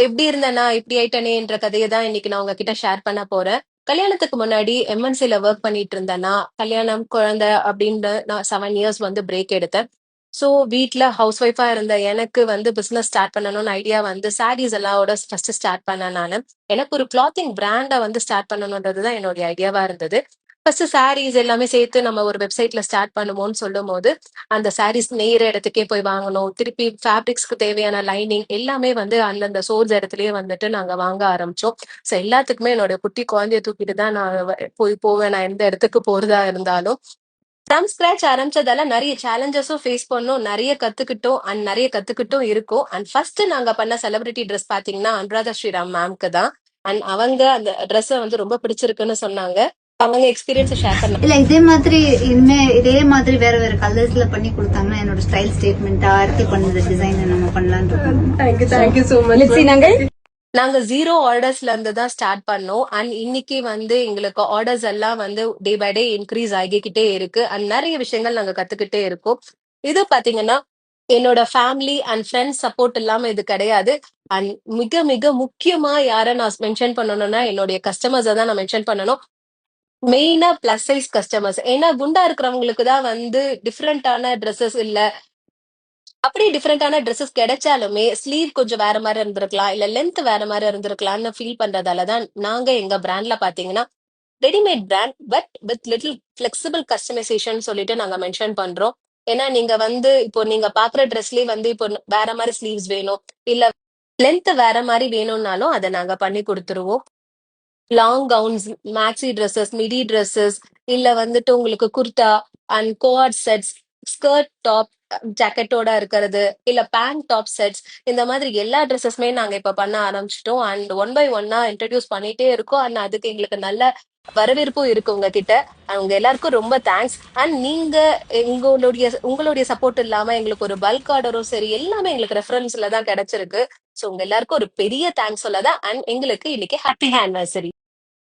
எப்படி இருந்தேனா, இப்படி ஆயிட்டனேன்ற கதைய தான் இன்னைக்கு நான் உங்ககிட்ட ஷேர் பண்ண போறேன். கல்யாணத்துக்கு முன்னாடி எம்.என்.சி.ல வொர்க் பண்ணிட்டு இருந்தேன்னா, கல்யாணம், குழந்தை அப்படின்னு நான் 7 இயர்ஸ் வந்து பிரேக் எடுத்தேன். ஸோ வீட்ல ஹவுஸ் ஒய்ஃபா இருந்த எனக்கு வந்து பிசினஸ் ஸ்டார்ட் பண்ணணும்னு ஐடியா வந்து சாரீஸ் எல்லாவோட ஃபர்ஸ்ட் ஸ்டார்ட் பண்ணேன் நானு. எனக்கு ஒரு கிளாத்திங் பிராண்ட வந்து ஸ்டார்ட் பண்ணணும்ன்றது தான் என்னுடைய ஐடியாவா இருந்தது. ஃபர்ஸ்ட் சாரீஸ் எல்லாமே சேர்த்து நம்ம ஒரு வெப்சைட்ல ஸ்டார்ட் பண்ணுவோம்னு சொல்லும்போது, அந்த சாரீஸ் நெய்யிற இடத்துக்கே போய் வாங்கணும். திருப்பி ஃபேப்ரிக்ஸ்க்கு தேவையான லைனிங் எல்லாமே வந்து அந்தந்த சோர்ஸ் இடத்துலயே வந்துட்டு நாங்க வாங்க ஆரம்பிச்சோம். ஸோ எல்லாத்துக்குமே என்னோட குட்டி குழந்தைய தூக்கிட்டு தான் நான் போவேன். நான் எந்த இடத்துக்கு போறதா இருந்தாலும். ஃப்ரம் ஸ்க்ராட்ச் ஆரம்பிச்சதால நெறைய சேலஞ்சஸும் ஃபேஸ் பண்ணோம். நெறைய கத்துக்கிட்டோம் அண்ட் நெறைய கத்துக்கிட்டும் இருக்கோம். அண்ட் ஃபர்ஸ்ட் நாங்க பண்ண செலிபிரிட்டி டிரெஸ் பார்த்தீங்கன்னா, அனுராதா ஸ்ரீராம் மேம்க்கு தான். அண்ட் அவங்க அந்த ட்ரெஸ்ஸ வந்து ரொம்ப பிடிச்சிருக்குன்னு சொன்னாங்க. அவங்க எக்ஸ்பீரியன்ஸ ஷேர் பண்ணாங்க. இல்ல இதே மாதிரி இனிமே இதே மாதிரி வேற வேற கலர்ஸ்ல பண்ணி கொடுத்தாங்கன்னா என்னோட ஸ்டைல் ஸ்டேட்மெண்ட் ஆர்த்தி பண்ணது டிசைன் நம்ம பண்ணலாம்னு இருக்கோம். Thank you so much. நாங்க 0 ஆர்டர்ஸ்ல இருந்து தான் ஸ்டார்ட் பண்ணோம். அண்ட் இன்னைக்கு வந்து எங்களுக்கு ஆர்டர்ஸ் எல்லாம் வந்து டே பை டே இன்க்ரீஸ் ஆகிக்கிட்டே இருக்கு. அண்ட் நெறைய விஷயங்கள் நாங்க கத்துக்கிட்டே இருக்கோம். இது பாத்தீங்கன்னா, என்னோட ஃபேமிலி அண்ட் ஃப்ரெண்ட்ஸ் சப்போர்ட் இல்லாம இது கிடையாது. அண்ட் மிக மிக முக்கியமா யார நான் மென்ஷன் பண்ணணும்னா, என்னுடைய கஸ்டமர்ஸ தான் நான் மென்ஷன் பண்ணணும். மெயினா பிளஸ் சைஸ் கஸ்டமர்ஸ். ஏன்னா குண்டா இருக்கிறவங்களுக்கு தான் வந்து டிஃபரண்டான ட்ரெஸ்ஸஸ் இல்ல அப்படியே டிஃபரெண்டான ட்ரெஸ்ஸஸ் கிடைச்சாலுமே, ஸ்லீவ் கொஞ்சம் வேற மாரி இருந்திருக்கலாம். இல்ல லென்த் வேற மாரி இருந்திருக்கலாம்னு ஃபீல் பண்றதால தான், நாங்க எங்க பிராண்ட்ல பாத்தீங்கன்னா, readymade brand but with little flexible customisation சொல்லிட்டு நாங்க மென்ஷன் பண்றோம். ஏன்னா நீங்க வந்து இப்போ நீங்க பாக்குற ட்ரெஸ்லயே வந்து இப்போ வேற மாரி ஸ்லீவ்ஸ் வேணும். இல்ல லென்த் வேற மாரி வேணும்னாலும் அத நாங்க பண்ணி குடுத்துருவோம். Long gowns, maxi dresses, midi dresses, இல்ல வந்துட்டு உங்களுக்கு kurta and co-ord sets, skirt top ஜாக்கெட்டோட இருக்கிறது, இல்ல பேண்ட் டாப் செட்ஸ், இந்த மாதிரி எல்லா ட்ரெஸ்ஸஸுமே நாங்க இப்ப பண்ண ஆரம்பிச்சிட்டோம். அண்ட் ஒன் பை ஒன்னா இன்ட்ரடியூஸ் பண்ணிட்டே இருக்கோம். அண்ட் அதுக்கு எங்களுக்கு நல்ல வரவேற்பும் இருக்கு உங்ககிட்ட. அவங்க எல்லாருக்கும் ரொம்ப தேங்க்ஸ். அண்ட் நீங்க உங்களுடைய சப்போர்ட் இல்லாம எங்களுக்கு ஒரு பல்க் ஆர்டரும் சரி, எல்லாமே எங்களுக்கு ரெஃபரன்ஸ்ல தான் கிடைச்சிருக்கு. ஸோ உங்க எல்லாருக்கும் ஒரு பெரிய தேங்க்ஸ் சொல்லதான். அண்ட் எங்களுக்கு இன்னைக்கு ஹாப்பி ஆனிவர்சரி.